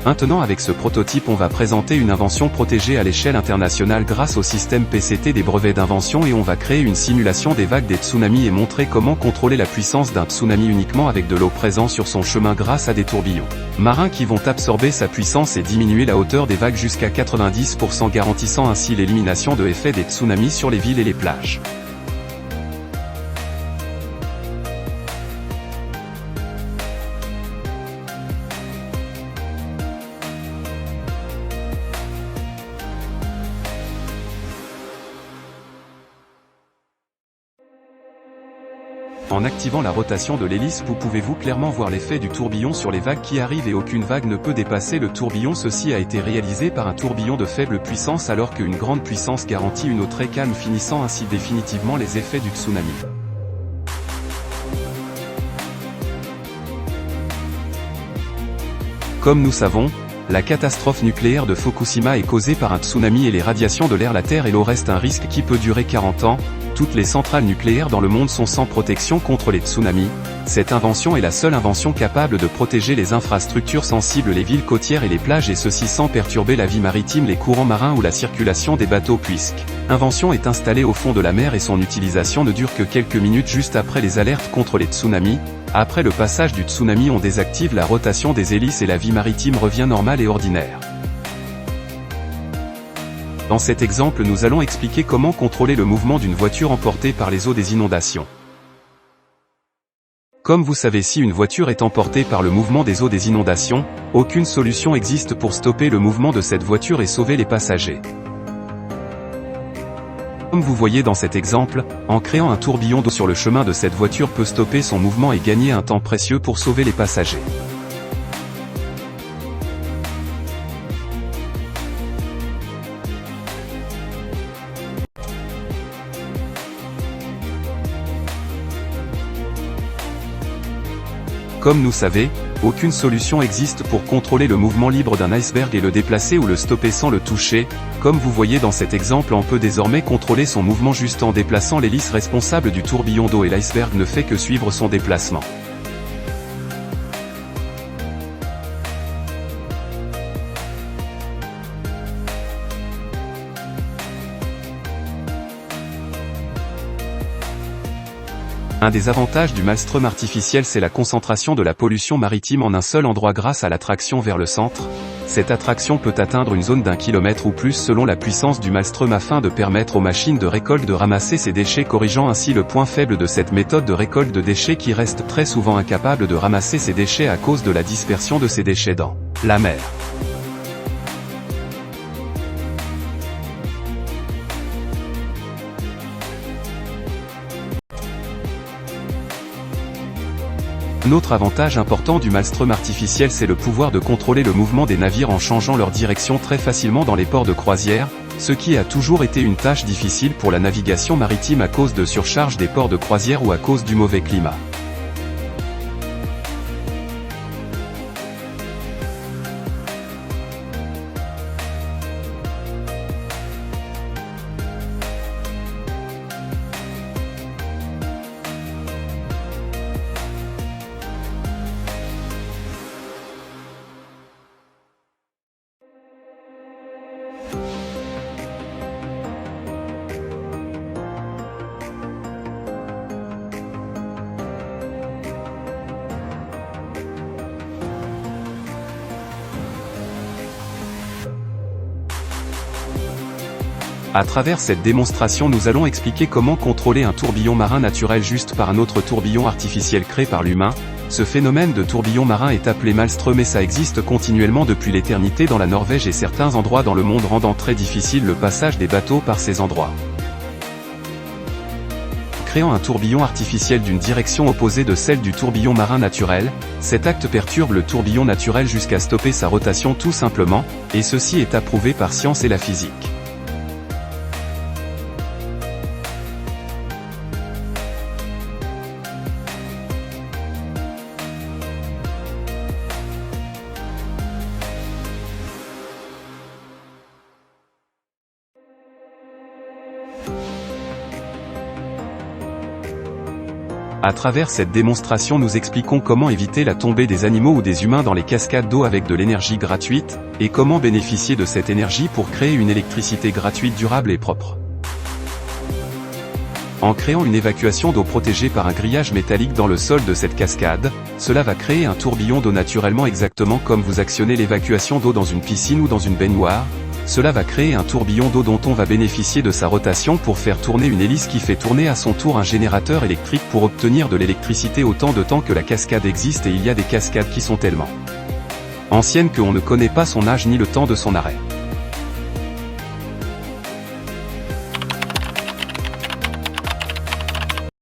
Maintenant avec ce prototype on va présenter une invention protégée à l'échelle internationale grâce au système PCT des brevets d'invention et on va créer une simulation des vagues des tsunamis et montrer comment contrôler la puissance d'un tsunami uniquement avec de l'eau présente sur son chemin grâce à des tourbillons marins qui vont absorber sa puissance et diminuer la hauteur des vagues jusqu'à 90% garantissant ainsi l'élimination de l'effet des tsunamis sur les villes et les plages. En activant la rotation de l'hélice vous pouvez-vous clairement voir l'effet du tourbillon sur les vagues qui arrivent et aucune vague ne peut dépasser le tourbillon. Ceci a été réalisé par un tourbillon de faible puissance alors qu'une grande puissance garantit une eau très calme finissant ainsi définitivement les effets du tsunami. Comme nous savons, la catastrophe nucléaire de Fukushima est causée par un tsunami et les radiations de l'air, la terre et l'eau restent un risque qui peut durer 40 ans. Toutes les centrales nucléaires dans le monde sont sans protection contre les tsunamis. Cette invention est la seule invention capable de protéger les infrastructures sensibles, les villes côtières et les plages et ceci sans perturber la vie maritime, les courants marins ou la circulation des bateaux puisque l'invention est installée au fond de la mer et son utilisation ne dure que quelques minutes juste après les alertes contre les tsunamis. Après le passage du tsunami on désactive la rotation des hélices et la vie maritime revient normale et ordinaire. Dans cet exemple nous allons expliquer comment contrôler le mouvement d'une voiture emportée par les eaux des inondations. Comme vous savez, si une voiture est emportée par le mouvement des eaux des inondations, aucune solution existe pour stopper le mouvement de cette voiture et sauver les passagers. Comme vous voyez dans cet exemple, en créant un tourbillon d'eau sur le chemin de cette voiture peut stopper son mouvement et gagner un temps précieux pour sauver les passagers. Comme nous savez, aucune solution existe pour contrôler le mouvement libre d'un iceberg et le déplacer ou le stopper sans le toucher. Comme vous voyez dans cet exemple, on peut désormais contrôler son mouvement juste en déplaçant l'hélice responsable du tourbillon d'eau et l'iceberg ne fait que suivre son déplacement. Un des avantages du maelstrom artificiel c'est la concentration de la pollution maritime en un seul endroit grâce à l'attraction vers le centre. Cette attraction peut atteindre une zone d'1 km ou plus selon la puissance du maelstrom afin de permettre aux machines de récolte de ramasser ces déchets, corrigeant ainsi le point faible de cette méthode de récolte de déchets qui reste très souvent incapable de ramasser ces déchets à cause de la dispersion de ces déchets dans la mer. Un autre avantage important du maelstrom artificiel c'est le pouvoir de contrôler le mouvement des navires en changeant leur direction très facilement dans les ports de croisière, ce qui a toujours été une tâche difficile pour la navigation maritime à cause de surcharge des ports de croisière ou à cause du mauvais climat. À travers cette démonstration nous allons expliquer comment contrôler un tourbillon marin naturel juste par un autre tourbillon artificiel créé par l'humain. Ce phénomène de tourbillon marin est appelé maelstrom et ça existe continuellement depuis l'éternité dans la Norvège et certains endroits dans le monde rendant très difficile le passage des bateaux par ces endroits. Créant un tourbillon artificiel d'une direction opposée de celle du tourbillon marin naturel, cet acte perturbe le tourbillon naturel jusqu'à stopper sa rotation tout simplement, et ceci est approuvé par science et la physique. À travers cette démonstration, nous expliquons comment éviter la tombée des animaux ou des humains dans les cascades d'eau avec de l'énergie gratuite, et comment bénéficier de cette énergie pour créer une électricité gratuite, durable et propre. En créant une évacuation d'eau protégée par un grillage métallique dans le sol de cette cascade, cela va créer un tourbillon d'eau naturellement, exactement comme vous actionnez l'évacuation d'eau dans une piscine ou dans une baignoire. Cela va créer un tourbillon d'eau dont on va bénéficier de sa rotation pour faire tourner une hélice qui fait tourner à son tour un générateur électrique pour obtenir de l'électricité autant de temps que la cascade existe, et il y a des cascades qui sont tellement anciennes qu'on ne connaît pas son âge ni le temps de son arrêt.